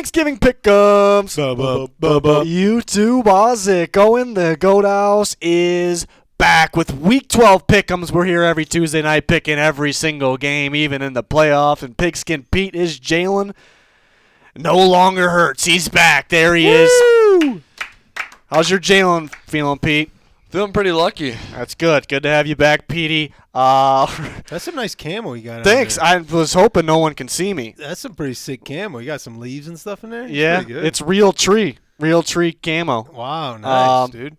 Thanksgiving pick'ems. YouTube Ozick going. The Goat House is back with Week 12 pick'ems. We're here every Tuesday night picking every single game, even in the playoff. And Pigskin Pete is Jalen. No longer hurts. He's back. There he is. How's your Jalen feeling, Pete? Feeling pretty lucky. That's good. Good to have you back, Petey. That's some nice camo you got. Thanks. I was hoping no one can see me. That's some pretty sick camo. You got some leaves and stuff in there? Yeah, good. it's real tree camo. Wow, nice, dude.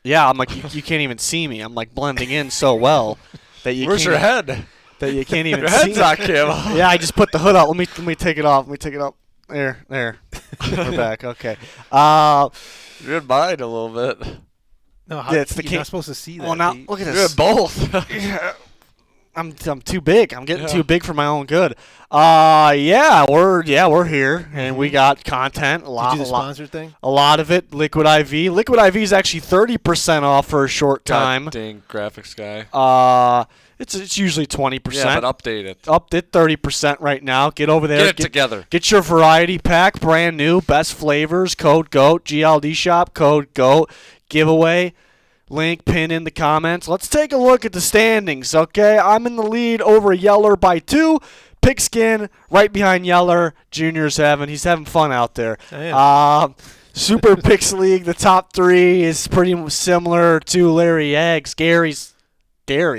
Yeah, I'm like, you can't even see me. I'm like blending in so well that you Where's can't your head? That you can't even your see head's not camo. Yeah, I just put the hood up. Let me take it off. Let me take it up. There. We're back. Okay. You're in mine a little bit. No, yeah, it's the you're not supposed to see that. Well, now Pete. look at You're this. in both. Yeah. I'm too big. I'm getting too big for my own good. We're here and we got content. Did you do the sponsor thing? A lot of it. Liquid IV. Liquid IV is actually 30% off for a short time. God dang graphics guy. It's usually 20%. Yeah, but update it. Up at 30% right now. Get over there. Get it together. Get your variety pack, brand new, best flavors. Code GOAT. GLD shop. Code GOAT. Giveaway. Link pinned in the comments. Let's take a look at the standings, okay? I'm in the lead over Yeller by 2. Pigskin right behind Yeller. He's having fun out there. Super Picks League, the top 3 is pretty similar to Larry Eggs. Gary,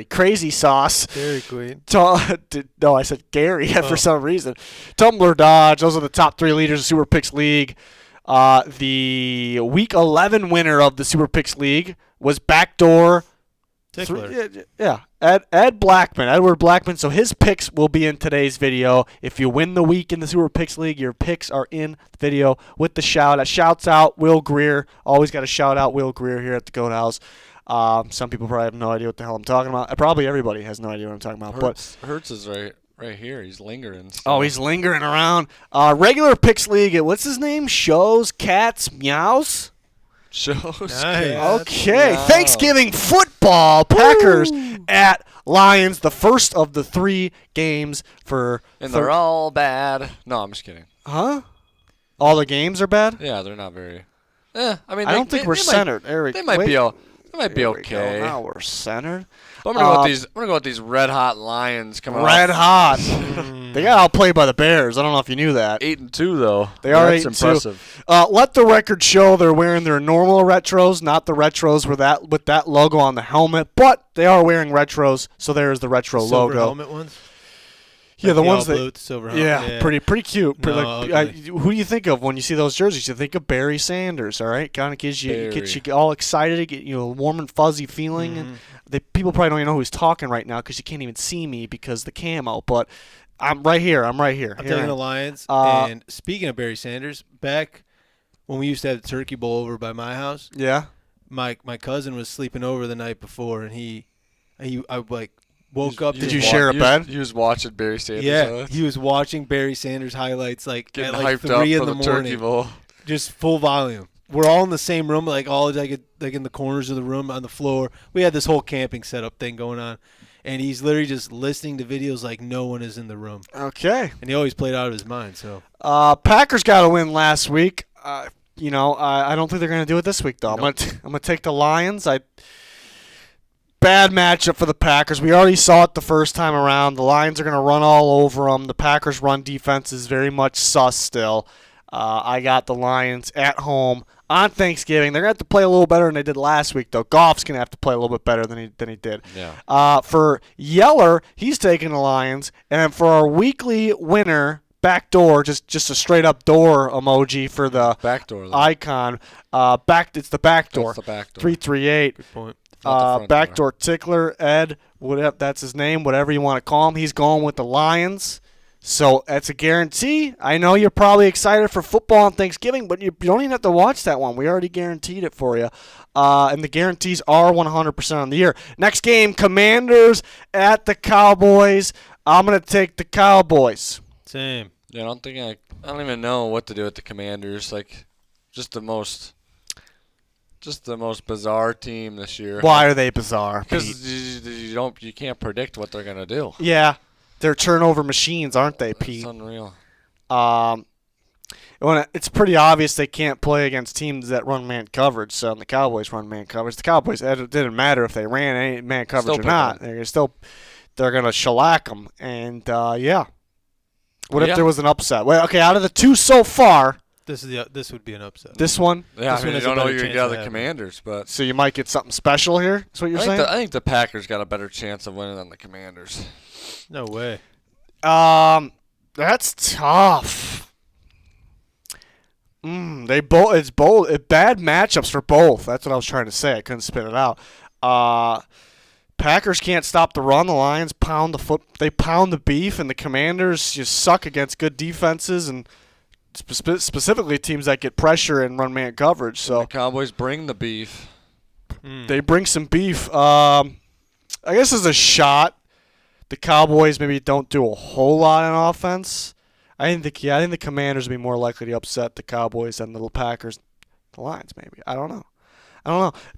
Crazy Sauce. Dairy Queen. No, I said Gary for some reason. Tumbler Dodge. Those are the top 3 leaders of Super Picks League. The Week 11 winner of the Super Picks League was Backdoor. Edward Blackman. So his picks will be in today's video. If you win the week in the Super Picks League, your picks are in the video with the shout. Shouts out Will Greer. Always got to shout out Will Greer here at the Goat House. Some people probably have no idea what the hell I'm talking about. Probably everybody has no idea what I'm talking about. Hertz is right here. He's lingering. Oh, he's lingering around. Regular Picks League. What's his name? Shows Cats Meows. Shows. Nice. Okay. Meows. Thanksgiving football. Packers at Lions. The first of the 3 games for. And they're all bad. No, I'm just kidding. Huh? All the games are bad? Yeah, they're not very. I don't think we're centered. They might be okay. Now we're centered. But I'm gonna go with these red hot Lions coming off. Red hot. They got outplayed by the Bears. I don't know if you knew that. 8-2 though. They are 8-2. Impressive. Let the record show they're wearing their normal retros, not the retros with that logo on the helmet. But they are wearing retros, so there's the retro silver logo. Helmet ones. Yeah, like the ones that. Blue, silver helmet. Yeah, pretty cute. No, Who do you think of when you see those jerseys? You think of Barry Sanders. All right, kind of gets you all excited, get you a warm and fuzzy feeling. Mm-hmm. And people probably don't even know who's talking right now because you can't even see me because the camo. But I'm right here. I'm taking the Lions. And speaking of Barry Sanders, back when we used to have the turkey bowl over by my house. Yeah. My cousin was sleeping over the night before, and I woke up. Did you share a bed? He was watching Barry Sanders. Yeah, he was watching Barry Sanders highlights getting at like hyped 3 up in for the turkey morning, bowl. just full volume. We're all in the same room, like in the corners of the room on the floor. We had this whole camping setup thing going on, and he's literally just listening to videos like no one is in the room. Okay. And he always played out of his mind. So Packers got a win last week. I don't think they're going to do it this week though. Nope. I'm going to take the Lions. Bad matchup for the Packers. We already saw it the first time around. The Lions are going to run all over them. The Packers' run defense is very much sus still. I got the Lions at home on Thanksgiving. They're going to have to play a little better than they did last week, though. Goff's going to have to play a little bit better than he did. Yeah. For Yeller, he's taking the Lions. And for our weekly winner, Backdoor, just a straight-up door emoji for the backdoor icon. It's the backdoor. That's the backdoor. 338. good point. Backdoor Tickler, Ed, whatever that's his name, whatever you want to call him. He's going with the Lions. So that's a guarantee. I know you're probably excited for football on Thanksgiving, but you don't even have to watch that one. We already guaranteed it for you. And the guarantees are 100% on the year. Next game, Commanders at the Cowboys. I'm going to take the Cowboys. Same. Yeah, I don't even know what to do with the Commanders. Like, just the most bizarre team this year. Why are they bizarre? Because you can't predict what they're gonna do. Yeah, they're turnover machines, aren't they, Pete? It's unreal. it's pretty obvious they can't play against teams that run man coverage. So and the Cowboys run man coverage. The Cowboys, it didn't matter if they ran any man coverage or not. They're gonna shellac them. And yeah, what if there was an upset? Well, okay, out of the two so far, this would be an upset. This one, yeah, I mean, you don't know you're gonna get the Commanders, but so you might get something special here. That's what you're saying. I think the Packers got a better chance of winning than the Commanders. No way. That's tough. It's both bad matchups for both. That's what I was trying to say. I couldn't spit it out. Packers can't stop the run. The Lions pound they pound the beef, and the Commanders just suck against good defenses and specifically teams that get pressure and run man coverage. So the Cowboys bring the beef. They bring some beef. I guess as a shot, the Cowboys maybe don't do a whole lot on offense. I think the Commanders would be more likely to upset the Cowboys than the Packers, the Lions maybe. I don't know.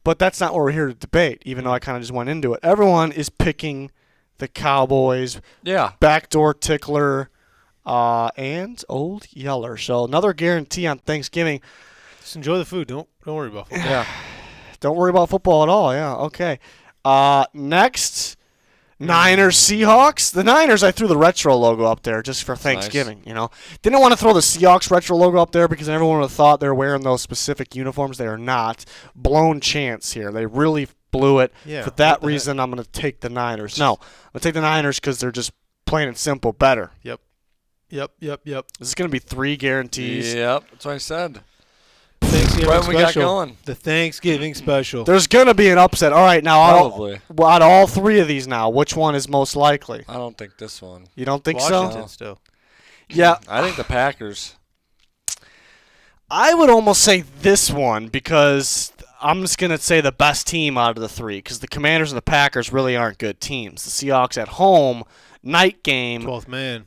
But that's not what we're here to debate, even though I kind of just went into it. Everyone is picking the Cowboys. Yeah. Backdoor tickler and Old Yeller. So another guarantee on Thanksgiving. Just enjoy the food. Don't worry about football. Yeah. Don't worry about football at all. Yeah, okay. Next, Niners, Seahawks. The Niners, I threw the retro logo up there just for Thanksgiving. Nice. You know, didn't want to throw the Seahawks retro logo up there because everyone would have thought they're wearing those specific uniforms. They are not. Blown chance here. They really blew it. Yeah, for that reason, I'm going to take the Niners. No, I'm going to take the Niners because they're just plain and simple better. Yep. This is going to be 3 guarantees. Yep, that's what I said. Thanksgiving what special. We got going? The Thanksgiving special. There's going to be an upset. All right, now probably. Out of all 3 of these now, which one is most likely? I don't think this one. You don't think Washington so? Still. Yeah. I think the Packers. I would almost say this one because I'm just going to say the best team out of the 3 because the Commanders and the Packers really aren't good teams. The Seahawks at home, night game. 12th man.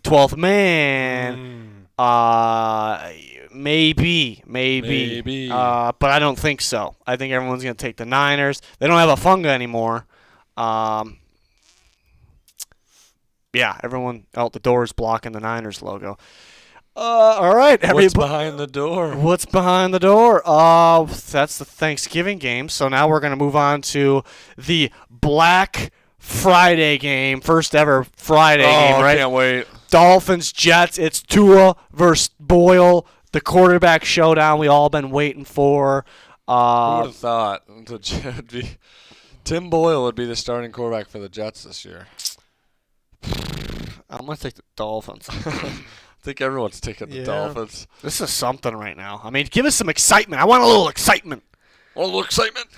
Maybe. But I don't think so. I think everyone's going to take the Niners. They don't have a Funga anymore. Yeah, everyone out the door is blocking the Niners logo. All right. What's behind the door? What's behind the door? That's the Thanksgiving game. So now we're going to move on to the Black Friday game. First ever Friday game, right? I can't wait. Dolphins, Jets. It's Tua versus Boyle. The quarterback showdown we all been waiting for. Who would have thought Tim Boyle would be the starting quarterback for the Jets this year? I'm going to take the Dolphins. I think everyone's taking the Dolphins. This is something right now. I mean, give us some excitement. I want a little excitement. Want a little excitement?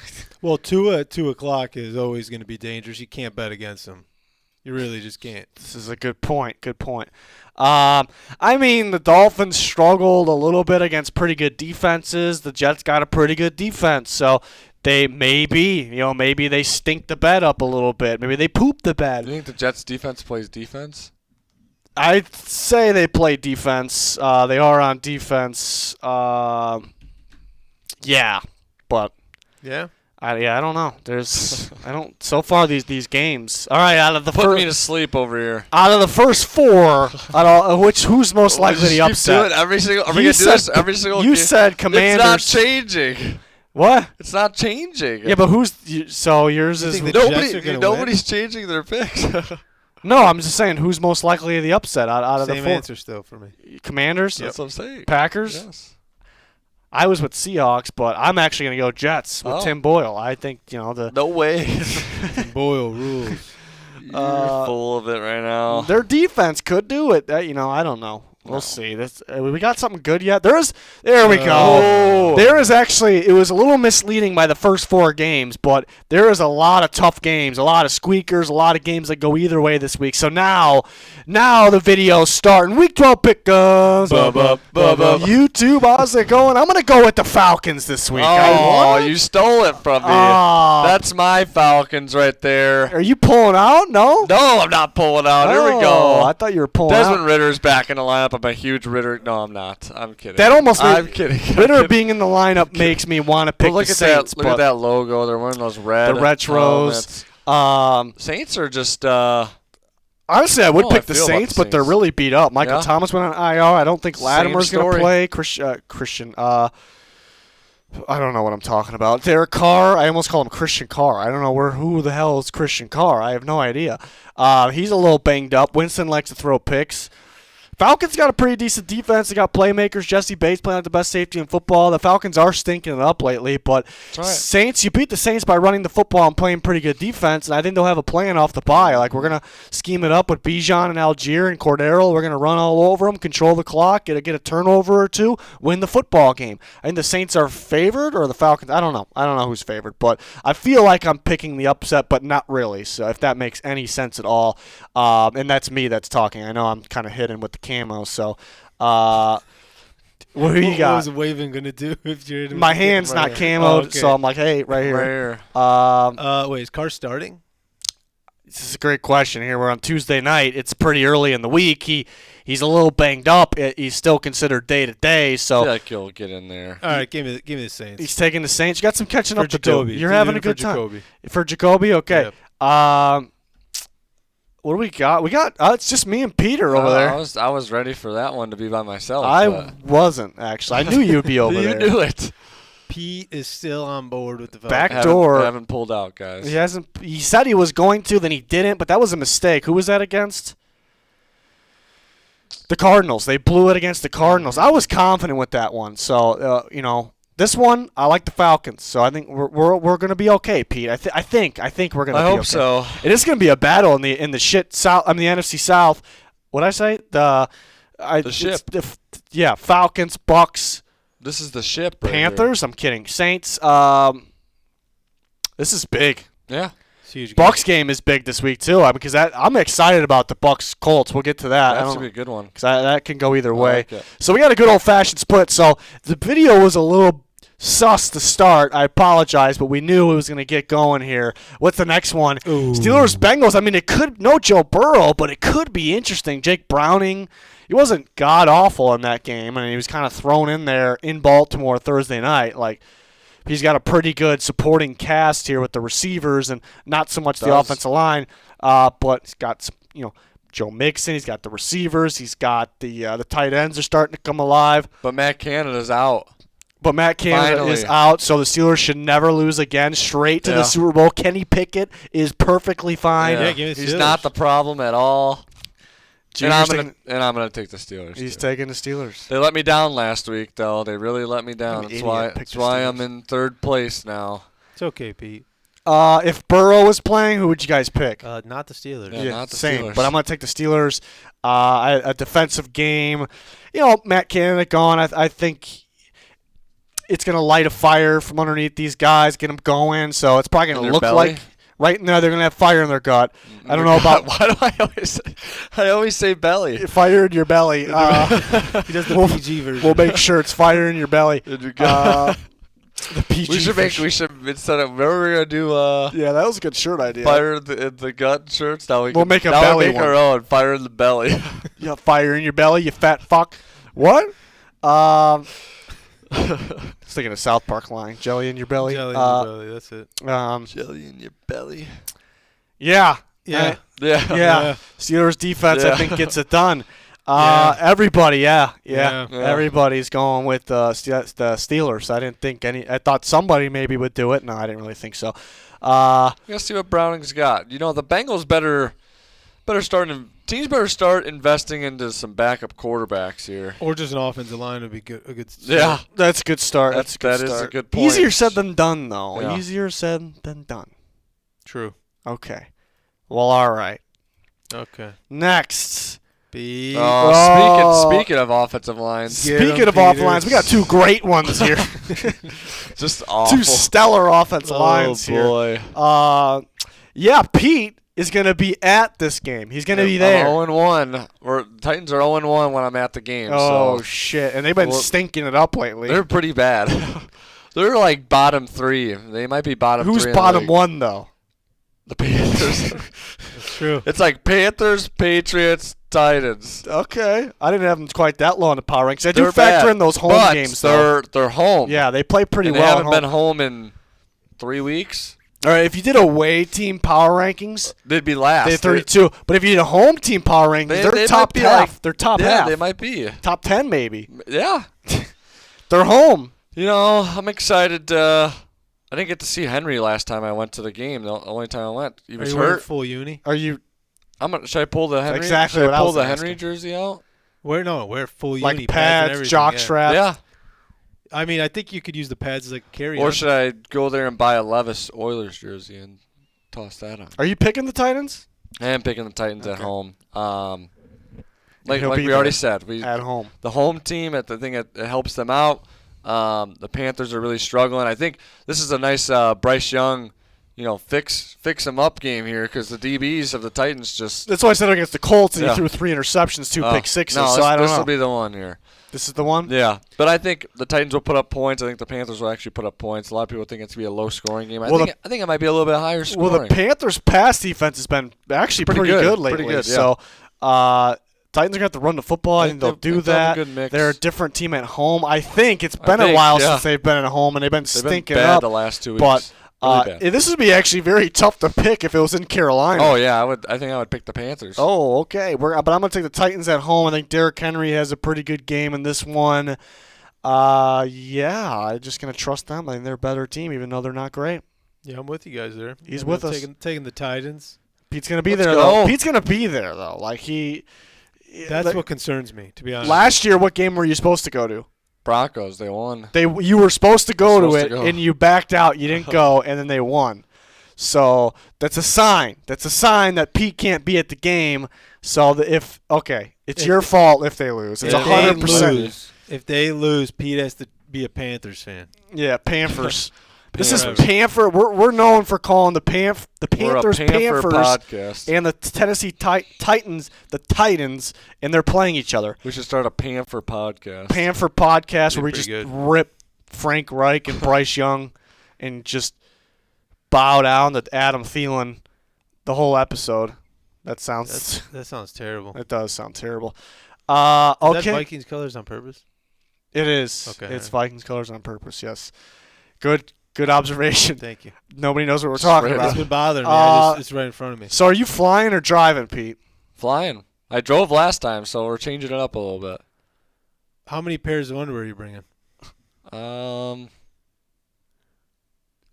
Well, Tua at 2 o'clock is always going to be dangerous. You can't bet against him. You really just can't. This is a good point. I mean, the Dolphins struggled a little bit against pretty good defenses. The Jets got a pretty good defense, so they maybe they stink the bed up a little bit. Maybe they poop the bed. Do you think the Jets defense plays defense? I'd say they play defense. They are on defense. Yeah, but I don't know. So far these games. All right, out of the Put me to sleep over here. Out of the first 4, who's most likely to upset? Are we gonna do this every single? You game? said Commanders. It's not changing. What? It's not changing. Yeah, but yours is nobody's changing their picks. No, I'm just saying who's most likely to the upset out of the 4. Same answer still for me. Commanders. That's what I'm saying. Packers. Yes. I was with Seahawks, but I'm actually going to go Jets with Tim Boyle. I think, the... No way. Tim Boyle rules. You're full of it right now. Their defense could do it. I don't know. We'll see. We got something good yet? There we go. There is actually, it was a little misleading by the first 4 games, but there is a lot of tough games, a lot of squeakers, a lot of games that go either way this week. So now the video's starting. Week 12 pick-ups. YouTube, how's it going? I'm going to go with the Falcons this week. Oh, you stole it from me. That's my Falcons right there. Are you pulling out? No? No, I'm not pulling out. Here we go. I thought you were pulling out. Desmond Ritter's back in the lineup. I'm a huge Ritter. No, I'm not. I'm kidding. I'm kidding. Ritter being in the lineup makes me want to pick the Saints. Look at that logo. They're wearing those red. The retros. Saints are just. I Honestly, I would I pick the feel about Saints, the but they're Saints. really beat up. Michael Yeah. Thomas went on IR. I don't think Latimer's going to story. play. Christian. I don't know what I'm talking about. Derek Carr. I almost call him Christian Carr. I don't know who the hell is Christian Carr. I have no idea. He's a little banged up. Winston likes to throw picks. Falcons got a pretty decent defense. They got playmakers. Jesse Bates playing like the best safety in football. The Falcons are stinking it up lately, but right. Saints, you beat the Saints by running the football and playing pretty good defense, and I think they'll have a plan off the bye. Like, we're going to scheme it up with Bijan and Algier and Cordero. We're going to run all over them, control the clock, get a turnover or two, win the football game. I think the Saints are favored, or the Falcons. I don't know. I don't know who's favored, but I feel like I'm picking the upset, but not really, so if that makes any sense at all. And that's me that's talking. I know I'm kind of hidden with the camo, so what do you got? What was waving gonna do if you're? My hand's not camoed, so I'm like, hey, right here. Wait, is Carr starting? This is a great question. Here we're on Tuesday night. It's pretty early in the week. He's a little banged up. He's still considered day to day, I so feel like he'll get in there. All right, give me the Saints. he's taking the Saints. You got some catching For up to Jacoby. do. You're having a good time for Jacoby. Okay. What do we got? We got it's just me and Peter over there. I was ready for that one to be by myself. I but wasn't actually. I knew you'd be over you there. knew it. Pete is still on board with the Falcons. Back door. Haven't pulled out, guys. He hasn't. He said he was going to, then he didn't. But that was a mistake. Who was that against? The Cardinals. They blew it against the Cardinals. I was confident with that one. So this one I like the Falcons. So I think we're gonna be okay, Pete. I think we're gonna. I be hope okay. so. It is gonna be a battle in the shit South. I mean the NFC South. What'd I say? The ship. Yeah, Falcons, Bucks. This is the ship. Right Panthers? I'm kidding. Saints. This is big. Here. Yeah. It's a huge Bucks game is big this week too, because I'm excited about the Bucks Colts. We'll get to that. That's gonna be a good one. Because that can go either way. like it. So we got a good old fashioned split. So the video was a little sus to start. I apologize, but we knew it was going to get going here. What's the next one? Ooh. Steelers Bengals. I mean, it could no Joe Burrow, but it could be interesting. Jake Browning. He wasn't god awful in that game, and he was kind of thrown in there in Baltimore Thursday night. Like, he's got a pretty good supporting cast here with the receivers and not so much the offensive line, but he's got some, Joe Mixon. He's got the receivers. He's got the tight ends are starting to come alive. But Matt Canada's out. But Matt Canada Finally. is out, so the Steelers should never lose again. Straight to the Super Bowl. Kenny Pickett is perfectly fine. Yeah, give me the He's Steelers. not the problem at all. And I'm Junior's gonna take the Steelers. He's too. taking the Steelers. They let me down last week, though. They really let me down. I'm an That's idiot. why. Pick That's the why Steelers. I'm in third place now. It's okay, Pete. If Burrow was playing, who would you guys pick? Not the Steelers. Yeah, not the same. Steelers. But I'm going to take the Steelers. A defensive game. Matt Canada gone. I think it's going to light a fire from underneath these guys, get them going. So it's probably going to look belly? like right now they're going to have fire in their gut. I don't know about Why do I always say belly? fire in your belly. He does the PG version. We'll make sure it's fire in your belly. The PG. We should instead of remember we're gonna do Yeah, that was a good shirt idea. fire in the gut shirts. Now We'll make a belly make one. our own fire in the belly. You got fire in your belly, you fat fuck. What? I was thinking of South Park line. Jelly in your belly. Jelly in your belly, that's it. Jelly in your belly. Yeah. Yeah. Yeah. Yeah. Steelers defense, I Yeah. think, gets it done. Yeah. Everybody, yeah. Yeah. Everybody's going with the Steelers. I didn't think I thought somebody maybe would do it. No, I didn't really think so. Let's see what Browning's got. The Bengals better start investing into some backup quarterbacks here. Or just an offensive line would be good. A good start. Yeah. That's a good start. That is a good point. Easier said than done, though. Yeah. Easier said than done. True. Okay. Well, all right. Okay. Next. Speaking of offensive lines, Get Speaking 'em, of offensive Peters. lines, we got two great ones here. just awful. Two stellar offensive lines here. boy. Yeah, Pete is going to be at this game. He's going to be there. I'm 0-1. Titans are 0-1 when I'm at the game. Oh, so shit. And they've been stinking it up lately. they're pretty bad. They're like bottom 3. They might be bottom 3. Who's in bottom the league. 1, though? The Panthers. That's true. It's like Panthers, Patriots, Titans. Okay. I didn't have them quite that low in the power ranks. I do They're factor bad, in those home but games, though. They're home. Yeah, they play pretty and well They at haven't home. been home in 3 weeks. All right, if you did away team power rankings, They'd be last. they're 32. But if you did a home team power rankings, they're they top might be half. like- They're top yeah, half. they might be. Top 10 maybe. Yeah. They're home. You know, I'm excited. I didn't get to see Henry last time I went to the game. The only time I went, he Are was you wearing hurt. full uni? Are you? Should I pull the Henry? exactly should what I I pull was the asking. Henry jersey out? Wear full uni. Like pads and pads, everything, jock yeah. straps. Yeah. I mean, I think you could use the pads as like a carry. Or should I go there and buy a Levis Oilers jersey and toss that on? Are you picking the Titans? I am picking the Titans at Okay. home. Like he'll be we already there said, At home. the home team at the thing it helps them out. The Panthers are really struggling. I think this is a nice Bryce Young, fix them up game here because the DBs of the Titans just. That's why I said against the Colts, and Yeah. he threw 3 interceptions, 2 pick sixes. No, so I don't this know. will be the one here. This is the one. Yeah, but I think the Titans will put up points. I think the Panthers will actually put up points. A lot of people think it's going to be a low-scoring game. I think it might be a little bit higher scoring. Well, the Panthers' pass defense has been actually pretty good lately. Pretty good, yeah. So, Titans are going to have to run the football. I think they'll do that. Good mix. They're a different team at home. I think it's been a think, while yeah. since they've been at home, and they've been They've stinking been bad up. the last 2 weeks. But Really bad. this would be actually very tough to pick if it was in Carolina. Oh yeah, I think I would pick the Panthers. Oh, okay. But I'm going to take the Titans at home. I think Derrick Henry has a pretty good game in this one. Yeah, I'm just going to trust them. I think they're a better team, even though they're not great. Yeah, I'm with you guys there. He's with us. Taking the Titans. Pete's going to be Let's there, go. though. Pete's going to be there, though. That's like, what concerns me, to be honest. Last year, what game were you supposed to go to? Broncos, they won. You were supposed to go to Supposed it, to go. and you backed out. You didn't go, and then they won. So that's a sign. That's a sign that Pete can't be at the game. So it's your fault if they lose. It's If they 100%. If they lose, Pete has to be a Panthers fan. Yeah, Panthers. This is Panthers. Panther. We're known for calling the Panthers We're a Panther Panthers podcast. and the Tennessee Titans the Titans, and they're playing each other. We should start a Panther podcast. Panther podcast where we Pretty just good. rip Frank Reich and Bryce Young and just bow down to Adam Thielen the whole episode. That sounds terrible. it does sound terrible. Is that Okay. Vikings colors on purpose? It is. Okay. It's Vikings colors on purpose, yes. Good observation. Thank you. Nobody knows what we're talking right. It's about. been bothering me. It's right in front of me. So are you flying or driving, Pete? Flying. I drove last time, so we're changing it up a little bit. How many pairs of underwear are you bringing?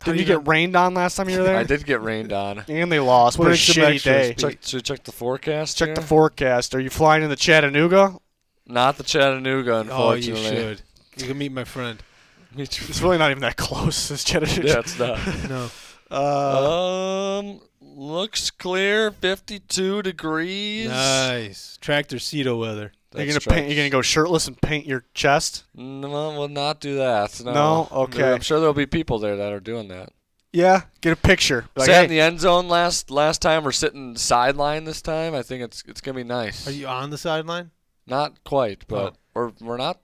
Did you get rained on last time you were there? I did get rained on. And they lost. What a Bring some shitty extras, day. Pete. Should we check the forecast? Check here? the forecast. Are you flying into Chattanooga? Not the Chattanooga, Oh, unfortunately. you should. You can meet my friend. Me too. It's really not even that close. It's Chattanooga. Yeah, it's not. No. Looks clear. 52 degrees. Nice. Tractor Cedo weather. You're gonna go shirtless and paint your chest? No, we'll not do that. No. No? Okay. I'm sure there'll be people there that are doing that. Yeah. Get a picture. Like, Sat hey, in the end zone last time. We're sitting sideline this time. I think it's gonna be nice. Are you on the sideline? Not quite, but we're not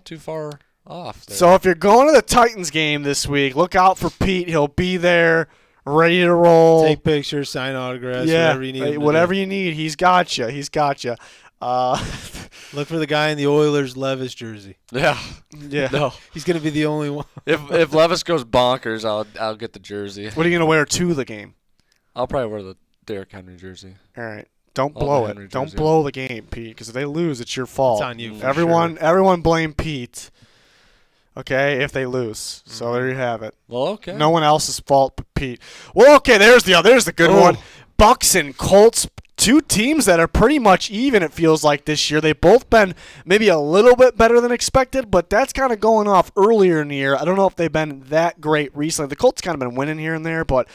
too far off there. so if you're going to the Titans game this week, look out for Pete. He'll be there, ready to roll. Take pictures, sign autographs, yeah, whatever you need. whatever you need. He's got you. He's got you. Look for the guy in the Oilers Levis jersey. yeah. Yeah. No. He's gonna be the only one. If Levis goes bonkers, I'll get the jersey. What are you gonna wear to the game? I'll probably wear the Derrick Henry jersey. All right. Don't All the blow Henry it. Don't jersey. blow the game, Pete. Because if they lose, it's your fault. It's on you. for Everyone blame Pete. Okay, if they lose. So there you have it. Well, okay. No one else's fault but Pete. Well, okay, there's the good one. Bucks and Colts, two teams that are pretty much even, it feels like, this year. They've both been maybe a little bit better than expected, but that's kind of going off earlier in the year. I don't know if they've been that great recently. The Colts kind of been winning here and there, but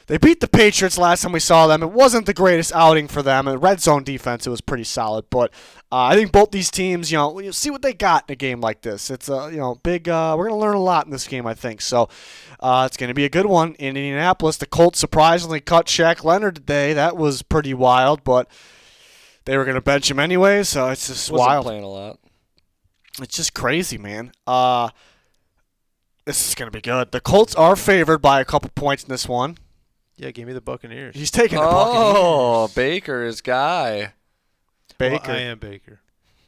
they beat the Patriots last time we saw them. It wasn't the greatest outing for them. And red zone defense, it was pretty solid. But I think both these teams, you see what they got in a game like this. It's big. We're going to learn a lot in this game, I think. So it's going to be a good one in Indianapolis. The Colts surprisingly cut Shaq Leonard today. That was pretty wild, but they were going to bench him anyway. So it's just Wasn't wild. playing a lot. It's just crazy, man. This is going to be good. The Colts are favored by a couple points in this one. Yeah, give me the Buccaneers. He's taking the Oh, Buccaneers. Baker, his guy. Baker. Well, I am Baker.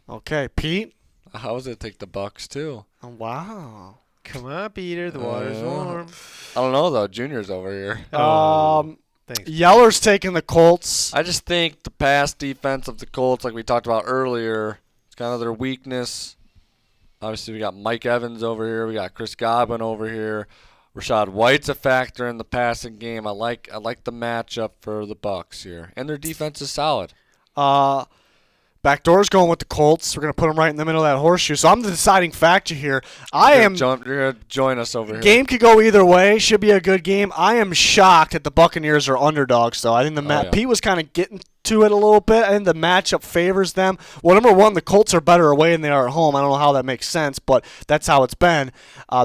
Okay, Pete. I was gonna take the Bucks too. Oh, wow. Come on, Peter. The water's warm. I don't know, though. Junior's over here. Thanks. Yeller's taking the Colts. I just think the pass defense of the Colts, like we talked about earlier, it's kind of their weakness. Obviously, we got Mike Evans over here. We got Chris Godwin over here. Rashad White's a factor in the passing game. I like the matchup for the Bucs here, and their defense is solid. Backdoor's going with the Colts. We're going to put them right in the middle of that horseshoe. So I'm the deciding factor here. You're going to join us over here. Game could go either way. Should be a good game. I am shocked that the Buccaneers are underdogs, though. I think Pete was kind of getting to it a little bit. I think the matchup favors them. Well, number one, the Colts are better away than they are at home. I don't know how that makes sense, but that's how it's been.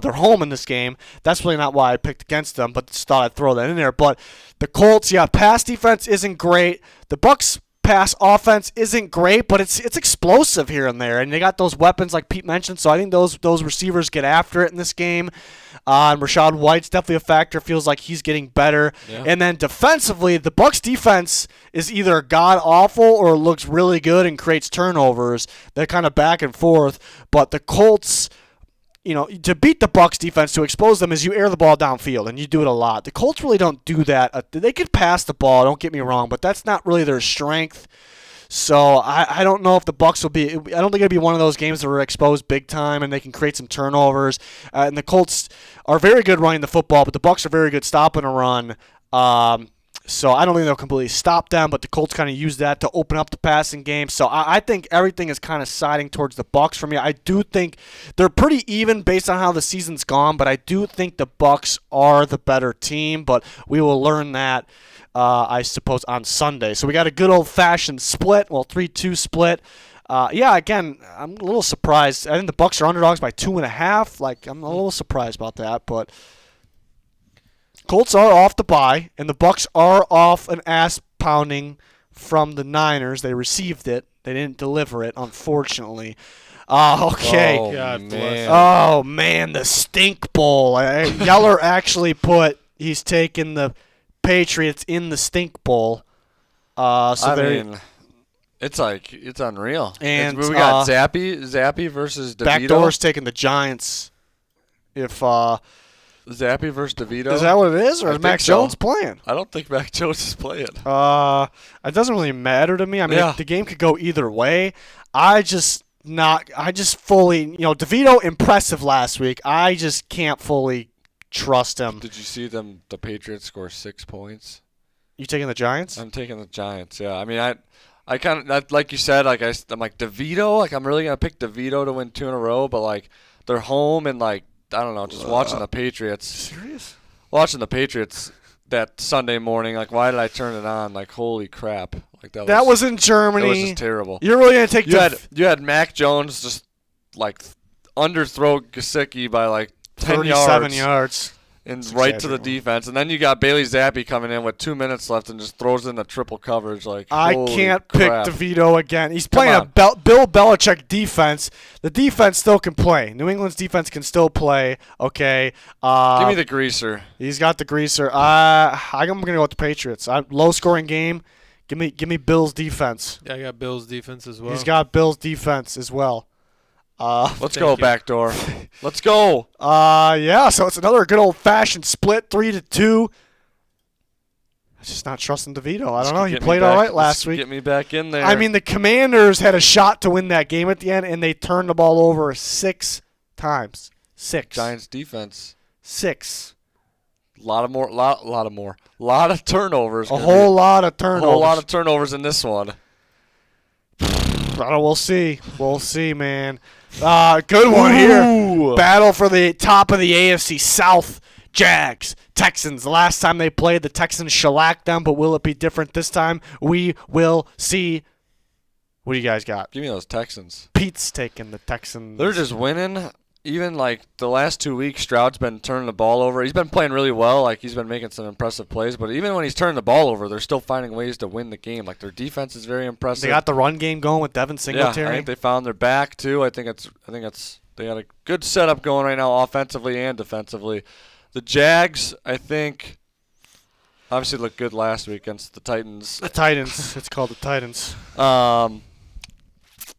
They're home in this game. That's really not why I picked against them, but just thought I'd throw that in there. But the Colts, pass defense isn't great. The Bucs pass offense isn't great, but it's explosive here and there, and they got those weapons like Pete mentioned. So I think those receivers get after it in this game. And Rashad White's definitely a factor. Feels like he's getting better. Yeah. And then defensively, the Bucs defense is either god awful or looks really good and creates turnovers. They're kind of back and forth. But the Colts, to beat the Bucs defense, to expose them, is you air the ball downfield, and you do it a lot. The Colts really don't do that. They could pass the ball, don't get me wrong, but that's not really their strength. So I don't know if the Bucs will be. I don't think it'll be one of those games that are exposed big time and they can create some turnovers. And the Colts are very good running the football, but the Bucs are very good stopping a run. So I don't think they'll completely stop them, but the Colts kind of use that to open up the passing game. So I think everything is kind of siding towards the Bucs for me. I do think they're pretty even based on how the season's gone, but I do think the Bucs are the better team. But we will learn that, I suppose, on Sunday. So we got a good old-fashioned split, 3-2 split. Again, I'm a little surprised. I think the Bucs are underdogs by 2.5. I'm a little surprised about that, but Colts are off the bye, and the Bucs are off an ass pounding from the Niners. They received it. They didn't deliver it, unfortunately. Okay. Oh, God man. Oh, man, the stink bowl. Yeller actually he's taking the Patriots in the stink bowl. It's unreal. And we got Zappy versus DeVito. Backdoor's taking the Giants. Zappy versus DeVito. Is that what it is, or is Mac Jones playing? I don't think Mac Jones is playing. It doesn't really matter to me. I mean, the game could go either way. I just fully, DeVito impressive last week. I just can't fully trust him. Did you see the Patriots score 6 points? You taking the Giants? I'm taking the Giants. Yeah. I mean, I kind of like you said. I'm like DeVito. I'm really gonna pick DeVito to win 2 in a row, but they're home and I don't know, just watching the Patriots. Serious? Watching the Patriots that Sunday morning, why did I turn it on? Holy crap. That was in Germany. It was just terrible. You're really going to take You had Mac Jones just, underthrow Gesicki by, 10 37 yards. And right to the defense. And then you got Bailey Zappi coming in with 2 minutes left and just throws in the triple coverage. I can't pick crap. DeVito again. He's playing a Bill Belichick defense. The defense still can play. New England's defense can still play. Okay. Give me the greaser. He's got the greaser. I'm going to go with the Patriots. Low-scoring game. Give me Bill's defense. Yeah, I got Bill's defense as well. He's got Bill's defense as well. Let's go, backdoor. Let's go. So it's another good old-fashioned split, 3-2. I'm just not trusting DeVito. I don't know. He played all right last week. Get me back in there. I mean, the Commanders had a shot to win that game at the end, and they turned the ball over 6 times. 6. Giants defense. 6. Lot of turnovers. A whole lot of turnovers. A whole lot of turnovers in this one. We'll see. We'll see, man. Good one here. Battle for the top of the AFC South. Jags, Texans. The last time they played, the Texans shellacked them, but will it be different this time? We will see. What do you guys got? Give me those Texans. Pete's taking the Texans. They're just winning. Even the last 2 weeks, Stroud's been turning the ball over. He's been playing really well. He's been making some impressive plays. But even when he's turning the ball over, they're still finding ways to win the game. Their defense is very impressive. They got the run game going with Devin Singletary. Yeah, I think they found their back too. I think they got a good setup going right now, offensively and defensively. The Jags, I think, obviously looked good last week against the Titans. The Titans. It's called the Titans. But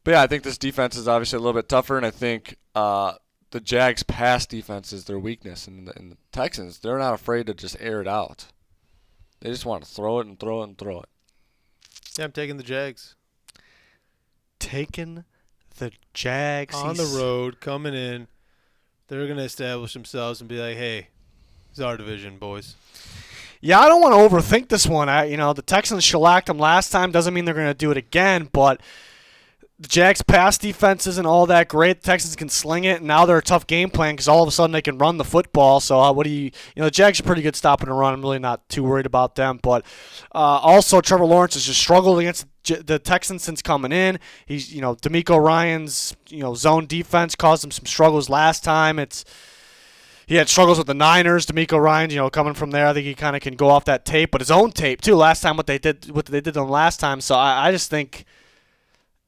yeah, I think this defense is obviously a little bit tougher, and I think the Jags' pass defense is their weakness, and the Texans, they're not afraid to just air it out. They just want to throw it and throw it and throw it. Yeah, I'm taking the Jags. Taking the Jags. On the road, coming in. They're going to establish themselves and be like, hey, it's our division, boys. Yeah, I don't want to overthink this one. The Texans shellacked them last time. Doesn't mean they're going to do it again, but the Jags' pass defense isn't all that great. The Texans can sling it, and now they're a tough game plan because all of a sudden they can run the football. So the Jags are pretty good stopping the run. I'm really not too worried about them. But also, Trevor Lawrence has just struggled against the Texans since coming in. He's, D'Amico Ryan's, zone defense caused him some struggles last time. He had struggles with the Niners. D'Amico Ryan, coming from there, I think he kind of can go off that tape, but his own tape too. Last time, what they did to him last time. So I just think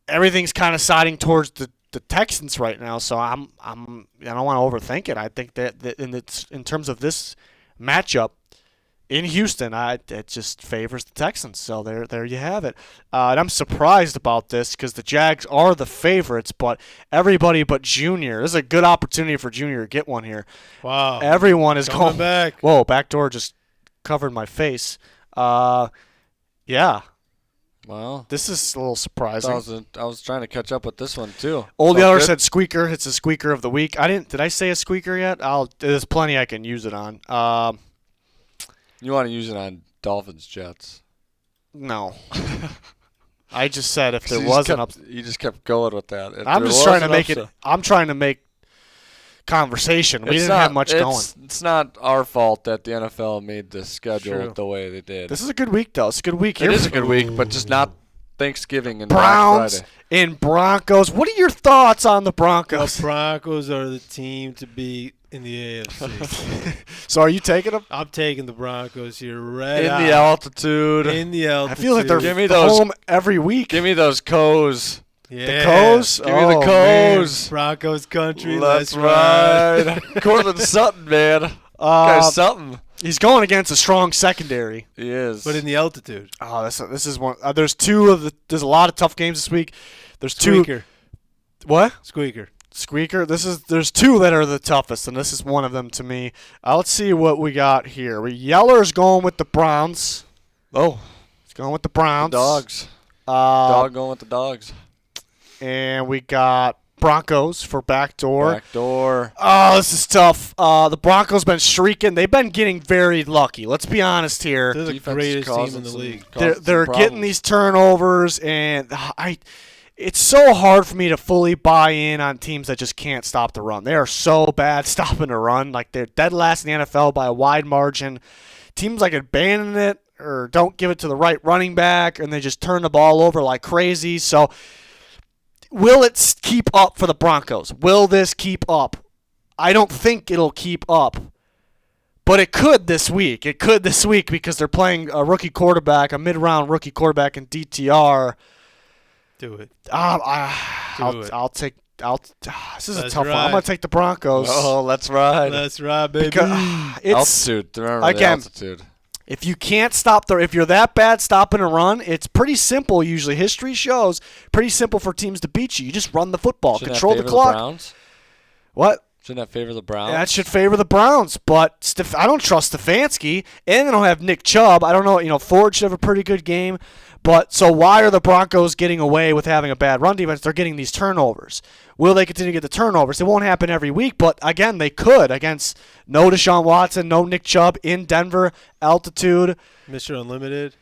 everything's kind of siding towards the Texans right now. So I don't want to overthink it. I think that in terms of this matchup in Houston, it just favors the Texans. So there you have it. And I'm surprised about this because the Jags are the favorites, but everybody but Junior. This is a good opportunity for Junior to get one here. Wow. Everyone is Coming going back. Whoa, backdoor just covered my face. Yeah. Well, This is a little surprising. I was trying to catch up with this one too. Old Felt Yeller good. said squeaker. It's a squeaker of the week. Did I say a squeaker yet? There's plenty I can use it on. You want to use it on Dolphins Jets? No. I just said if there You wasn't you just kept going with that. I'm just trying to make it. I'm trying to make conversation. We didn't have much going. It's not our fault that the NFL made the schedule True. the way they did. This is a good week, though. It's a good week. It is a good week, but just not Thanksgiving and Black Browns Friday. and Broncos. What are your thoughts on the The Broncos? Broncos are the team to beat in the AFC. So are you taking them? I'm taking the Broncos here right In out. the altitude. In the altitude. I feel like they're Give me those- home every week. Give me those coes. yeah. the Coes? Give me the man. Coes. Broncos country. Let's Let's ride. ride. Cortland Sutton, man. Guy's something. He's going against a strong secondary. He is. But in the altitude. Oh, this is one. There's a lot of tough games this week. There's two. Squeaker. What? Squeaker. Squeaker. There's two that are the toughest, and this is one of them to me. Let's see what we got here. Yeller's going with the Browns. oh, He's going with the Browns. dogs. Uh, Dog going with the dogs. And we got Broncos for backdoor. Backdoor. Oh, this is tough. The Broncos been streaking. They've been getting very lucky. Let's be honest here. They're the Defense greatest team causing in the some- league. causing some They're getting problems. these turnovers, and it's so hard for me to fully buy in on teams that just can't stop the run. They are so bad stopping the run. Like, they're dead last in the NFL by a wide margin. Teams like abandon it or don't give it to the right running back, and they just turn the ball over like crazy. So will it keep up for the Broncos? Will this keep up? I don't think it'll keep up. But it could this week. It could this week because they're playing a rookie quarterback, a mid-round rookie quarterback in DTR. Do it. I'll take. This is a Let's tough one. I'm ride. gonna take the Broncos. Oh, let's ride. Let's ride, baby. Because it's altitude. Remember again, the altitude. if you can't stop if you're that bad stopping a run, it's pretty simple. Usually, history shows pretty simple for teams to beat you. You just run the football, Shouldn't control that the favor clock. Browns? What? Shouldn't that favor the Browns? That should favor the Browns, but I don't trust Stefanski, and they don't have Nick Chubb. I don't know. Ford should have a pretty good game, but so why are the Broncos getting away with having a bad run defense? They're getting these turnovers. Will they continue to get the turnovers? It won't happen every week, but again, they could against no Deshaun Watson, no Nick Chubb in Denver, altitude. Mr. Unlimited.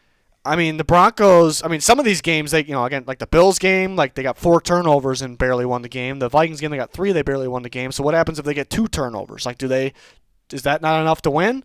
I mean, the Broncos, some of these games, they, again, like the Bills game, like they got 4 turnovers and barely won the game. The Vikings game, they got 3, they barely won the game. So what happens if they get 2 turnovers? Like, is that not enough to win?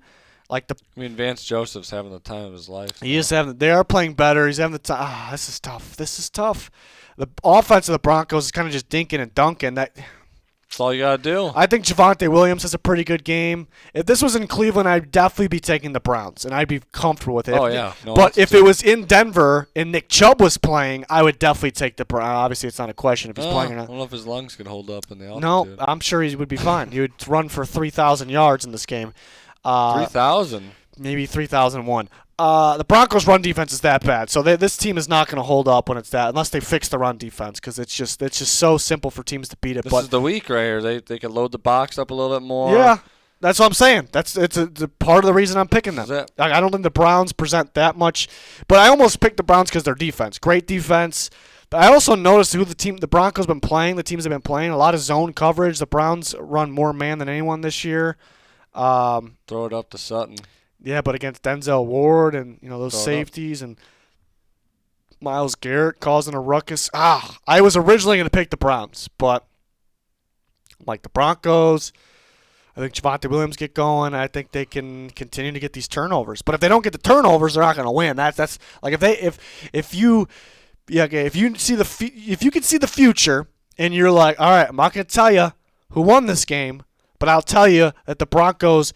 Like Vance Joseph's having the time of his life. they are playing better. He's having the time. This is tough. The offense of the Broncos is kind of just dinking and dunking. That's all you got to do. I think Javonte Williams has a pretty good game. If this was in Cleveland, I'd definitely be taking the Browns, and I'd be comfortable with it. Oh, yeah. No But if altitude. it was in Denver and Nick Chubb was playing, I would definitely take the Browns. Obviously, it's not a question if he's playing or I not. don't know if his lungs can hold up in the altitude. No, I'm sure he would be fine. He would run for 3,000 yards in this game. 3,000. Maybe 3,001. The Broncos' run defense is that bad, so this team is not going to hold up when it's that, unless they fix the run defense, because it's just so simple for teams to beat it. This is the week right here. They can load the box up a little bit more. Yeah, that's what I'm saying. It's a part of the reason I'm picking them. I don't think the Browns present that much, but I almost picked the Browns because their defense, great defense. But I also noticed who the Broncos been playing. The teams have been playing a lot of zone coverage. The Browns run more man than anyone this year. Throw it up to Sutton. Yeah, but against Denzel Ward and those safeties and Myles Garrett causing a ruckus. I was originally going to pick the Browns, but like the Broncos, I think Javonte Williams get going. I think they can continue to get these turnovers. But if they don't get the turnovers, they're not going to win. That's like if you can see the future and you're like, all right, I'm not going to tell you who won this game, but I'll tell you that the Broncos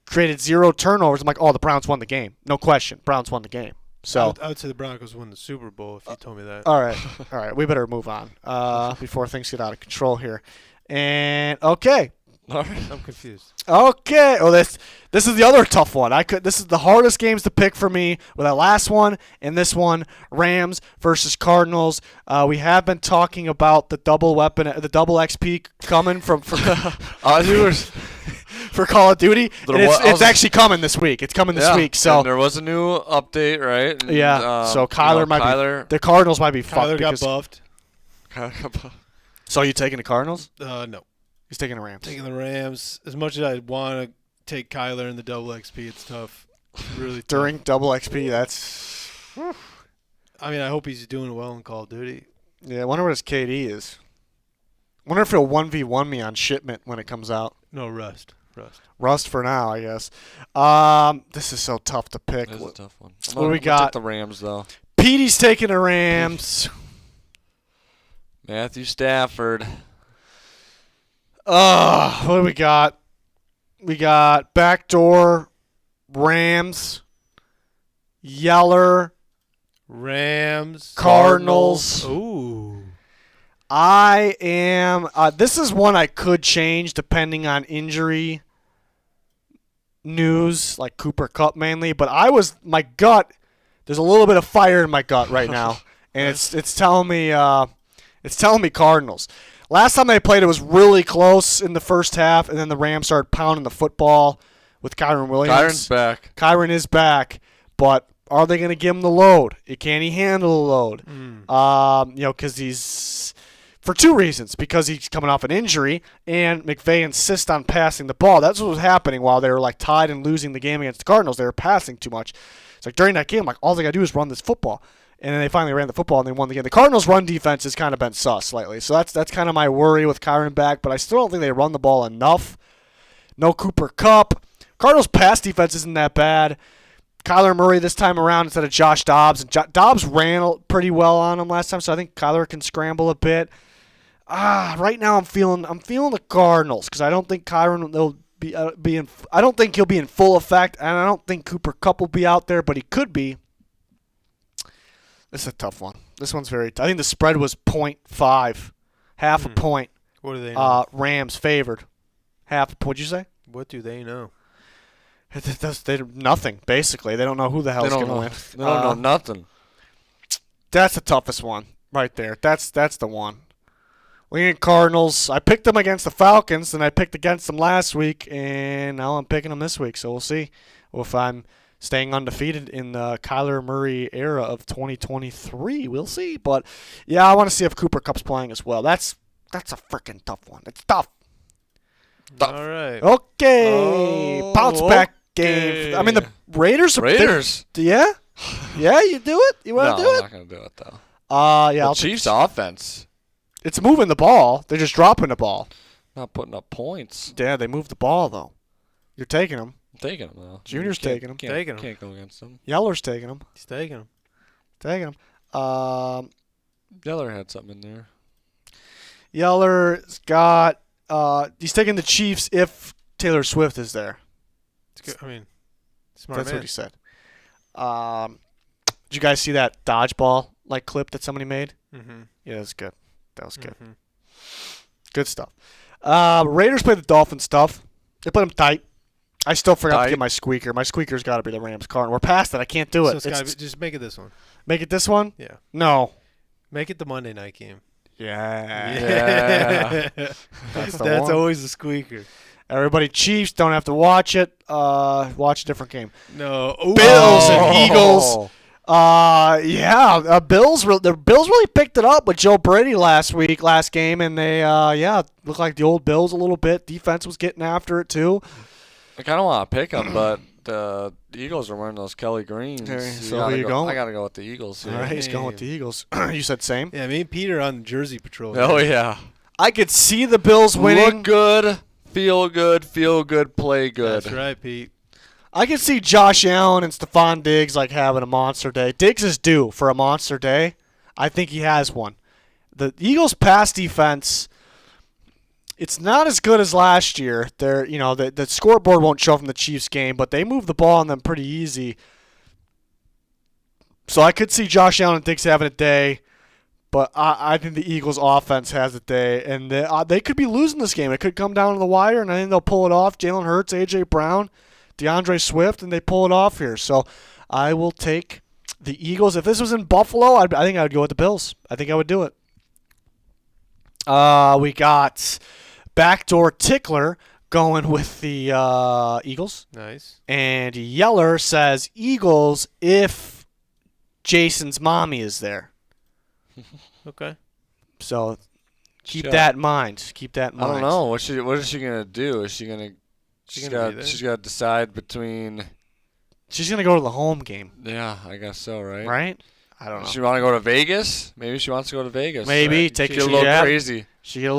created 0 turnovers. I'm like, the Browns won the game. No question. Browns won the game. So I would say the Broncos win the Super Bowl if you told me that. All right. We better move on before things get out of control here. And okay. All right. I'm confused. Okay. This is the other tough one. This is the hardest games to pick for me with that last one and this one, Rams versus Cardinals. We have been talking about the double weapon, the double XP coming from for Call of Duty. And it's actually coming this week. It's coming this week. So and there was a new update, right? And, so Kyler might be. The Cardinals might be fucked. Kyler got buffed. So are you taking the Cardinals? No. He's taking the Rams. Taking the Rams. As much as I want to take Kyler in the double XP, it's tough. Really tough. During double XP, that's. I mean, I hope he's doing well in Call of Duty. Yeah, I wonder what his KD is. Wonder if he'll 1v1 me on shipment when it comes out. No, Rust for now, I guess. This is so tough to pick. This is a tough one. What do we got? Take the Rams though. Petey's taking the Rams. Matthew Stafford. What do we got? We got backdoor Rams, Yeller, Rams, Cardinals. Ooh. I am. This is one I could change depending on injury news, like Cooper Kupp mainly. But my gut. There's a little bit of fire in my gut right now, and it's telling me Cardinals. Last time they played, it was really close in the first half, and then the Rams started pounding the football with Kyron Williams. Kyron's back. Kyron is back, but are they going to give him the load? Can he handle the load? Because he's for 2 reasons. Because he's coming off an injury, and McVay insists on passing the ball. That's what was happening while they were like tied and losing the game against the Cardinals. They were passing too much. It's like during that game, like all they got to do is run this football. And then they finally ran the football and they won the game. The Cardinals' run defense has kind of been sus lately. So that's kind of my worry with Kyron back. But I still don't think they run the ball enough. No Cooper Kupp. Cardinals' pass defense isn't that bad. Kyler Murray this time around instead of Josh Dobbs. And Dobbs ran pretty well on him last time, so I think Kyler can scramble a bit. Right now I'm feeling the Cardinals because I don't think Kyron will be in. I don't think he'll be in full effect, and I don't think Cooper Kupp will be out there, but he could be. This is a tough one. This one's I think the spread was 0.5, half a point. What do they know? Rams favored, half a point. What'd you say? What do they know? Nothing, basically. They don't know who the hell's going to win. They don't know nothing. That's the toughest one right there. That's the one. Leaning Cardinals. I picked them against the Falcons, and I picked against them last week, and now I'm picking them this week. So we'll see if I'm staying undefeated in the Kyler Murray era of 2023. We'll see. But, yeah, I want to see if Cooper Kupp's playing as well. That's a freaking tough one. It's tough. All right. Okay. Bounce back game. I mean, the Raiders. Yeah? Yeah, you do it? You want to do it? I'm not going to do it, though. Yeah. The Chiefs' offense. It's moving the ball. They're just dropping the ball. Not putting up points. Yeah, they moved the ball, though. You're taking them. I'm taking them, though. Junior's taking them. Can't go against them. Yeller's taking them. He's taking them. Taking them. Yeller had something in there. Yeller's got he's taking the Chiefs if Taylor Swift is there. It's good. I mean, smart That's man. what he said. Did you guys see that dodgeball clip that somebody made? Mm-hmm. Yeah, that's good. That was good. Mm-hmm. Good stuff. Raiders play the Dolphins tough. They put them tight. I still forgot to Tight. get my squeaker. My squeaker's got to be the Rams Cardinals. We're past it. I can't do So it. it's gotta be, just make it this one. Make it this one? Yeah. No. Make it the Monday night game. Yeah. That's the one. always the squeaker. Everybody, Chiefs don't have to watch it. Watch a different game. No. Ooh. Bills and Eagles. The Bills really picked it up with Joe Brady last game, and they looked like the old Bills a little bit. Defense was getting after it too. I kind of want to pick them, but the Eagles are wearing those Kelly Greens. So who you going? I got to go with the Eagles here. All right, he's going with the Eagles. You said same? Yeah, me and Peter on Jersey Patrol. Oh, yeah. I could see the Bills winning. Look good, feel good, play good. That's right, Pete. I can see Josh Allen and Stephon Diggs having a monster day. Diggs is due for a monster day. I think he has one. The Eagles' pass defense, it's not as good as last year. The scoreboard won't show from the Chiefs game, but they move the ball on them pretty easy. So I could see Josh Allen and Diggs having a day, but I think the Eagles' offense has a day, and they could be losing this game. It could come down to the wire, and I think they'll pull it off. Jalen Hurts, A.J. Brown, DeAndre Swift, and they pull it off here. So I will take the Eagles. If this was in Buffalo, I think I would go with the Bills. I think I would do it. We got Backdoor Tickler going with the Eagles. Nice. And Yeller says Eagles if Jason's mommy is there. Okay. So keep Sure. that in mind. Keep that in I mind. don't know. What is she gonna do? Is she gonna? She's gonna be there. She's got to decide between. She's going to go to the home game, Yeah, I guess so, right? right? I don't know. Does she want to go to Vegas? Maybe she wants to go to Vegas. Maybe. Right? Take Get a a little jab. crazy. She get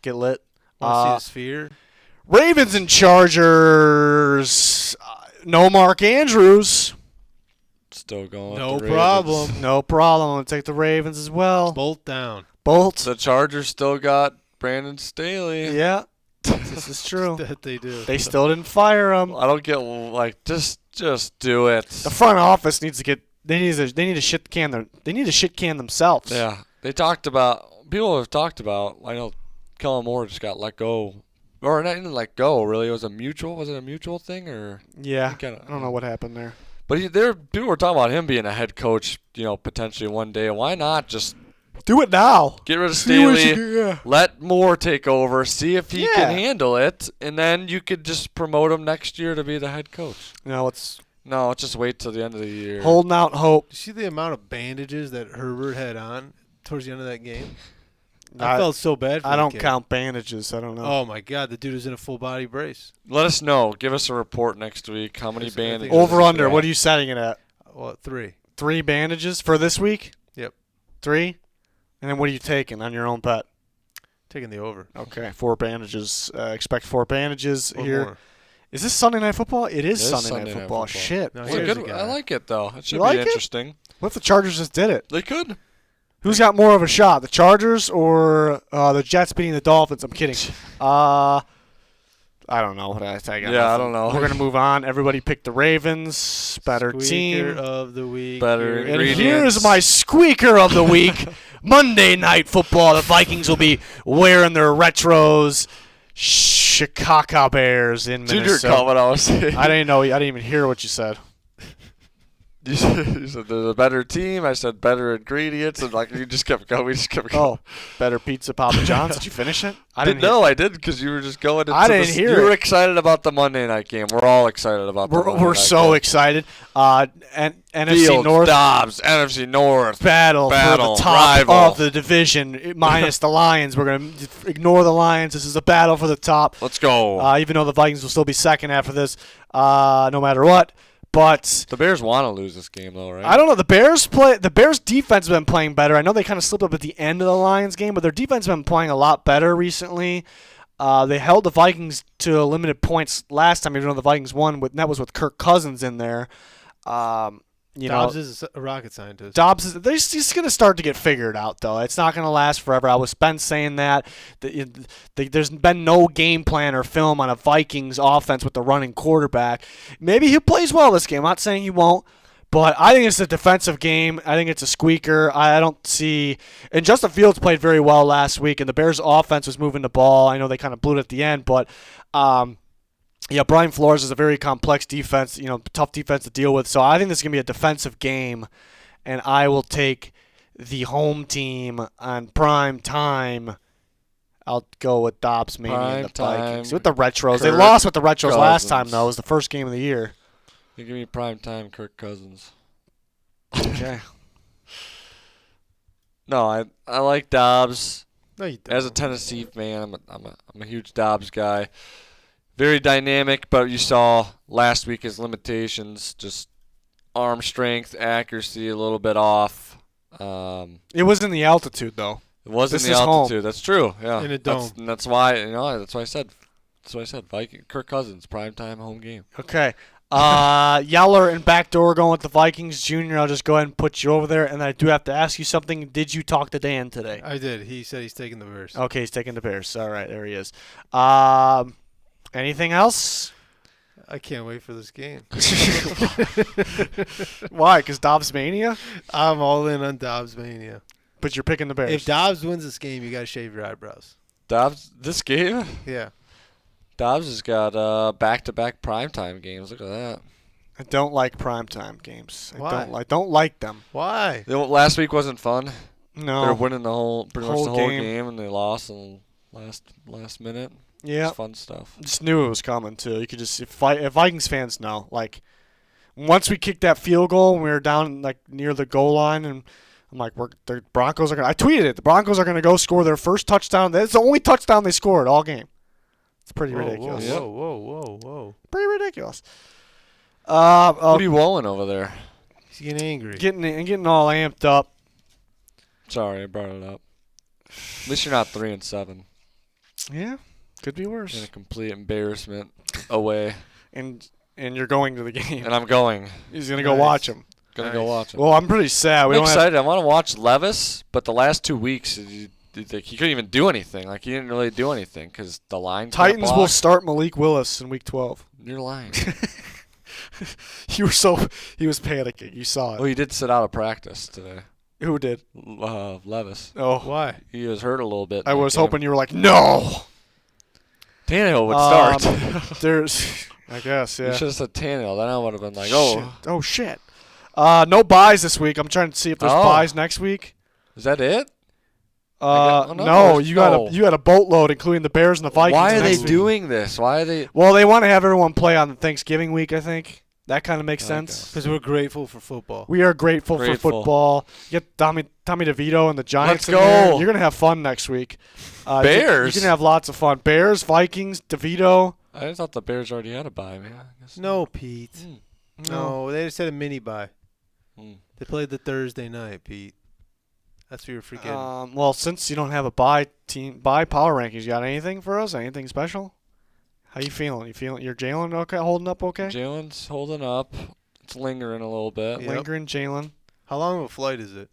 get lit. Want to see the sphere? Ravens and Chargers. No Mark Andrews. Still going. No with the problem. Ravens. No problem. I'm going to take the Ravens as well. Bolt down. Bolt. The Chargers still got Brandon Staley. Yeah. This is true. That they do. They still didn't fire him. I don't get just do it. The front office needs to get. They need to shit can themselves. Yeah, people have talked about. I know Kellen Moore just got let go, or not even let go. Really, it was a mutual. Was it a mutual thing or? Yeah. I don't know what happened there. But people were talking about him being a head coach. Potentially one day. Why not just Do it now. get rid of See what Staley? you- yeah. Let Moore take over. See if he Yeah. can handle it, and then you could just promote him next year to be the head coach. No, it's No, let's just wait till the end of the year. holding out hope. You see the amount of bandages that Herbert had on towards the end of that game? I- I felt so bad for I the don't kid. count bandages. I don't know. Oh, my God. The dude was in a full body brace. Let us know. Give us a report next week. How many Yes, I think bandages? Over under. Yeah. What are you setting it at? Well, 3. 3 bandages for this week? Yep. 3? And then what are you taking on your own bet? Taking the over. Okay, 4 bandages. Expect 4 bandages Or here. more. Is this Sunday Night Football? It is It is Sunday, Sunday Night Night Football. Football. Shit. No, It's a here's good, the guy. I like it, though. It should like be it? interesting. What if the Chargers just did it? They could. Who's got more of a shot, the Chargers or the Jets beating the Dolphins? I'm kidding. I don't know what I got. Yeah, I don't know. We're gonna move on. Everybody picked the Ravens. Better Squeaker team. of the week. Better Here And it is. ingredients. here's my squeaker of the week. Monday Night Football. The Vikings will be wearing their retros. Chicago Bears in Dude, you're Minnesota. caught what I was saying. I didn't know. I didn't even hear what you said. You said there's a better team. I said better ingredients, and you just kept going. We just kept going. Oh, better pizza, Papa John's. Did you finish it? I didn't. No, I did because you were just going into I didn't this- hear You were it. excited about the Monday night game. We're all excited about the Monday We're night so game. excited. And NFC Fields, North Dobbs, NFC North. battle for Battle, the top rival. of the division, minus the Lions. We're going to ignore the Lions. This is a battle for the top. Let's go. Even though the Vikings will still be second after this, no matter what. But The Bears want to lose this game, though, right? I don't know. The Bears defense has been playing better. I know they kind of slipped up at the end of the Lions game, but their defense has been playing a lot better recently. They held the Vikings to limited points last time, even though the Vikings won. And that was with Kirk Cousins in there. Dobbs is a rocket scientist. Dobbs is he's going to start to get figured out, though. It's not going to last forever. I was been saying that. There's been no game plan or film on a Vikings offense with the running quarterback. Maybe he plays well this game. I'm not saying he won't, but I think it's a defensive game. I think it's a squeaker. I don't see – and Justin Fields played very well last week, and the Bears' offense was moving the ball. I know they kind of blew it at the end, but Yeah, Brian Flores is a very complex defense, tough defense to deal with. So I think this is going to be a defensive game, and I will take the home team on prime time. I'll go with Dobbs maybe and the Vikings. With the Retros. They lost with the Retros last time, though. It was the first game of the year. You give me prime time, Kirk Cousins. Okay. No, I like Dobbs. No, you don't. As a Tennessee fan, I'm a huge Dobbs guy. Very dynamic, but you saw last week his limitations, just arm strength, accuracy a little bit off. It was in the altitude, though. It wasn't This the is altitude. home. That's true. Yeah. In a dome. That's why that's why I said. That's what I said. Kirk Cousins, primetime home game. Okay. Yeller and Backdoor going with the Vikings. Junior, I'll just go ahead and put you over there. And I do have to ask you something. Did you talk to Dan today? I did. He said he's taking the Bears. Okay, he's taking the Bears. All right, there he is. Anything else? I can't wait for this game. Why? Because Dobbs Mania? I'm all in on Dobbs Mania. But you're picking the Bears. If Dobbs wins this game, you got to shave your eyebrows. Dobbs, this game? Yeah. Dobbs has got back-to-back primetime games. Look at that. I don't like primetime games. Why? I don't like them. Why? Last week wasn't fun. No. They were winning pretty much the whole game. game, and they lost in last minute. Yeah. It's fun stuff. Just knew it was coming, too. You could just if Vikings fans know. Like, once we kicked that field goal, and we were down, like, near the goal line, and I'm like, the Broncos are going to – I tweeted it. The Broncos are going to go score their first touchdown. That's the only touchdown they scored all game. It's pretty ridiculous. Whoa. Pretty ridiculous. What are you rolling over there? He's getting angry. Getting all amped up. Sorry, I brought it up. At least you're not 3-7. Yeah, could be In worse. a complete embarrassment away. And you're going to the game. And I'm going. He's going to go watch him. Gonna go watch him. Well, I'm pretty sad. I'm excited. I want to watch Levis, but the last 2 weeks, he couldn't even do anything. Like, he didn't really do anything because the line Titans will start Malik Willis in Week 12. You're lying. He was panicking. You saw it. Well, he did sit out of practice today. Who did? Levis. Oh, Why? He was hurt a little bit. I was hoping you were like, no. Tannehill would start. There's, I guess, yeah. You should have said Tannehill. Then I would have been like, oh. Shit. Oh, shit. No buys this week. I'm trying to see if there's buys next week. Is that it? No, you got a boatload, including the Bears and the Vikings. Why are they week. doing this? Why are they? Well, they want to have everyone play on Thanksgiving week, I think. That kind of makes sense. Because we're grateful for football. We are grateful for football. You get Tommy DeVito and the Giants Let's in there. go. You're going to have fun next week. Bears? You can have lots of fun. Bears, Vikings, DeVito. I thought the Bears already had a bye, man. No, Pete. No, they just had a mini bye. Mm. They played the Thursday night, Pete. That's what you're forgetting. Well, since you don't have a buy power rankings, you got anything for us? Anything special? How you feeling? You're Jalen okay? Holding up okay? Jalen's holding up. It's lingering a little bit. Yep. Lingering Jalen. How long of a flight is it?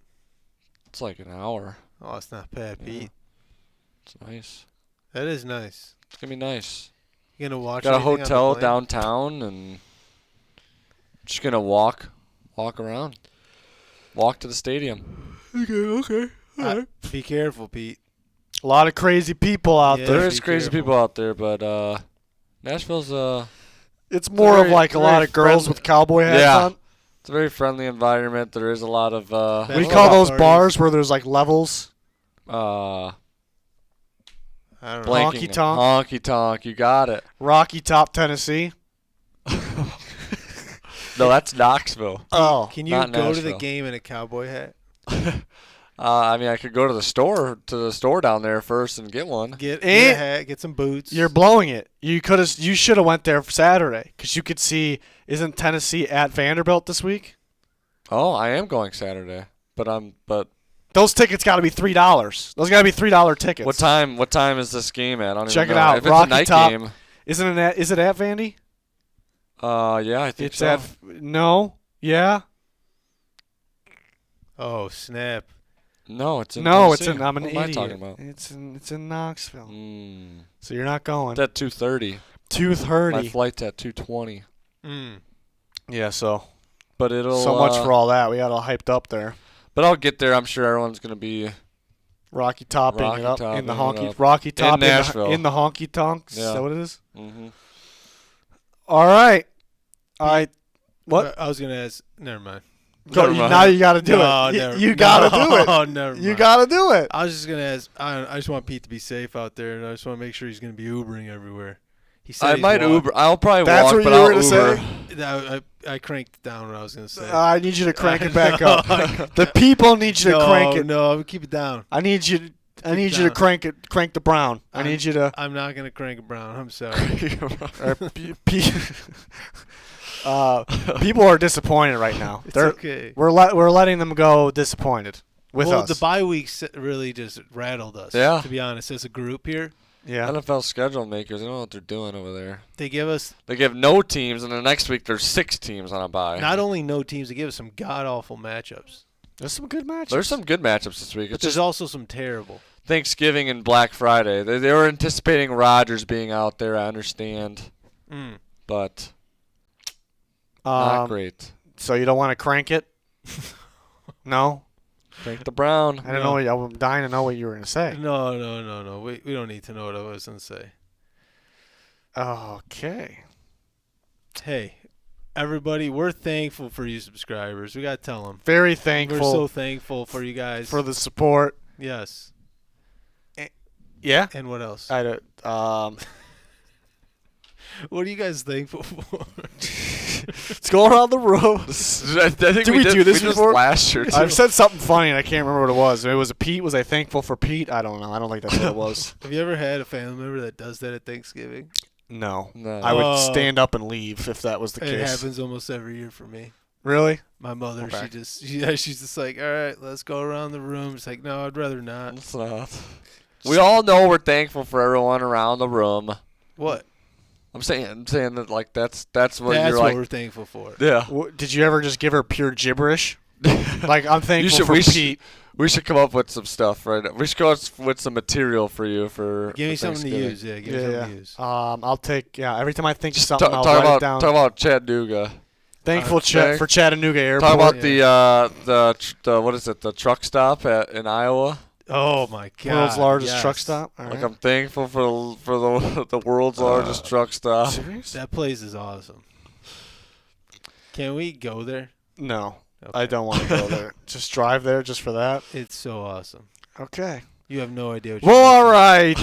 It's like an hour. Oh, it's not bad, Pete. Yeah. It's nice. That is nice. It's gonna be nice. You gonna watch? Got a anything on the hotel plane? downtown and just gonna walk around. Walk to the stadium. Okay. Be careful, Pete. A lot of crazy people out Yeah. there. There is be crazy careful. people out there, but Nashville's It's more of like a lot of girls friendly. with cowboy hats Yeah. on. it's a very friendly environment. There is a lot of What do you Basketball call those parties. bars where there's like levels? blanking. I don't know. Honky tonk. Honky tonk. You got it. Rocky Top, Tennessee. No, that's Knoxville. Oh. Can you Not go to the Nashville. game in a cowboy hat? I mean, I could go to the store down there first and get one. Get Eh. a hat, get some boots. You're blowing it. You should have went there for Saturday because you could see. Isn't Tennessee at Vanderbilt this week? Oh, I am going Saturday, but Those tickets got to be $3. Those got to be $3 tickets. what time? What time is this game at? I don't Check even it know. out. If it's Rocky a night Top. game, Isn't it? Is it at Vandy? yeah, I think It's so. at. No. Yeah. Oh snap! No, it's in. No. It's Tennessee. in. I'm an what idiot. am I talking about? It's in Knoxville. Mm. So you're not going. It's at 2:30. My 2:30. flight's at 2:20. Yeah. So But it'll so much for all that. We got all hyped up there. But I'll get there. I'm sure everyone's gonna be. Rocky topping Rocky it up topping in the it honky. up. Rocky top Nashville. in the honky tonks. Is Yeah. that what it is? Mm-hmm. All right. What? I was gonna ask. Never mind. Go, Never mind. now you got to do No, it. never- You got to do it. Oh, never mind. You got to do it. I was just gonna ask. I just want Pete to be safe out there, and I just want to make sure he's gonna be Ubering everywhere. He said I he's might walk- Uber. I'll probably That's walk, what but you I'll were to Uber. say? I cranked it down what I was gonna say. I need you to crank it back No, up. The people need you to crank it. No, keep it down. I need you. I need you to down. crank the brown. I need you to. I'm not gonna crank it brown. I'm sorry. or people are disappointed right now. It's They're okay. we're letting them go disappointed with Well, us. the bye weeks really just rattled us. Yeah. To be honest, as a group here, yeah. NFL schedule makers, they don't know what they're doing over there. they give us They give no teams, and the next week there's 6 teams on a bye. not only no teams, they give us some god awful matchups. There's some good matches. There's some good matchups this week. But It's there's just also some terrible. Thanksgiving and Black Friday. They were anticipating Rodgers being out there, I understand, but not great. So you don't want to crank it? No. Crank the Brown. I don't know. I'm dying to know what you were going to say. No. We don't need to know what I was gonna say. Okay. Hey, everybody, we're thankful for you subscribers. We gotta tell them. Very We're thankful so thankful for you guys. for the support. Yes. Yeah. And what else? I don't. What are you guys thankful for? Let's go around the room. I think Did we do this we before? Just last year, too. I've said something funny and I can't remember what it was. It was a Pete. Was I thankful for Pete? I don't know. I don't think that's what it was. Have you ever had a family member that does that at Thanksgiving? No. No. I would Oh. stand up and leave if that was the It case. happens almost every year for me. Really? My mother, Okay. she's just like, all right, let's go around the room. It's like, no, I'd rather not. It's not. We all know we're thankful for everyone around the room. What? I'm saying that like that's what That's you're what like. we're thankful for. Yeah. Did you ever just give her pure gibberish? Like, I'm thankful for we Pete. We should come up with some stuff, right? We should come up with some material for you for. Give me for something to Thanksgiving. use. Yeah, give me something to use. I'll take, every time I think of Just something, I'll write it down. talk about Chattanooga. Thankful Okay. for Chattanooga Airport. Talk about Yeah. the what is it? The truck stop in Iowa. Oh my God! world's largest yes. truck stop. All Like right. I'm thankful for the world's largest truck stop. Serious? That place is awesome. Can we go there? No, Okay. I don't want to go there. Just drive there just for that. It's so awesome. Okay. You have no idea what you're Well, all right.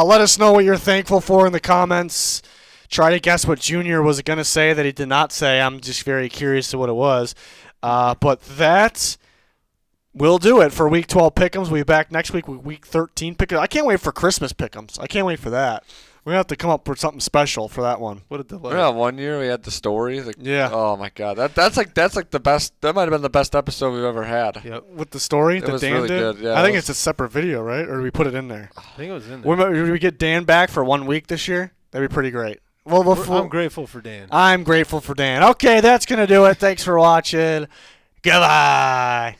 Let us know what you're thankful for in the comments. Try to guess what Junior was going to say that he did not say. I'm just very curious to what it was. But that will do it for Week 12 Pick'ems. We'll be back next week with Week 13 Pick'ems. I can't wait for Christmas Pick'ems. I can't wait for that. We're going to have to come up with something special for that one. What a delight. Yeah, one year we had the story. Yeah. Oh my God, that's like the best. That might have been the best episode we've ever had. Yep. With the story It that was Dan really did? good, yeah, I think it it's a separate video, right? Or do we put it in there? I think it was in there. Did we get Dan back for 1 week this year? That'd be pretty great. Well, I'm grateful for Dan. I'm grateful for Dan. Okay, that's going to do it. Thanks for watching. Goodbye.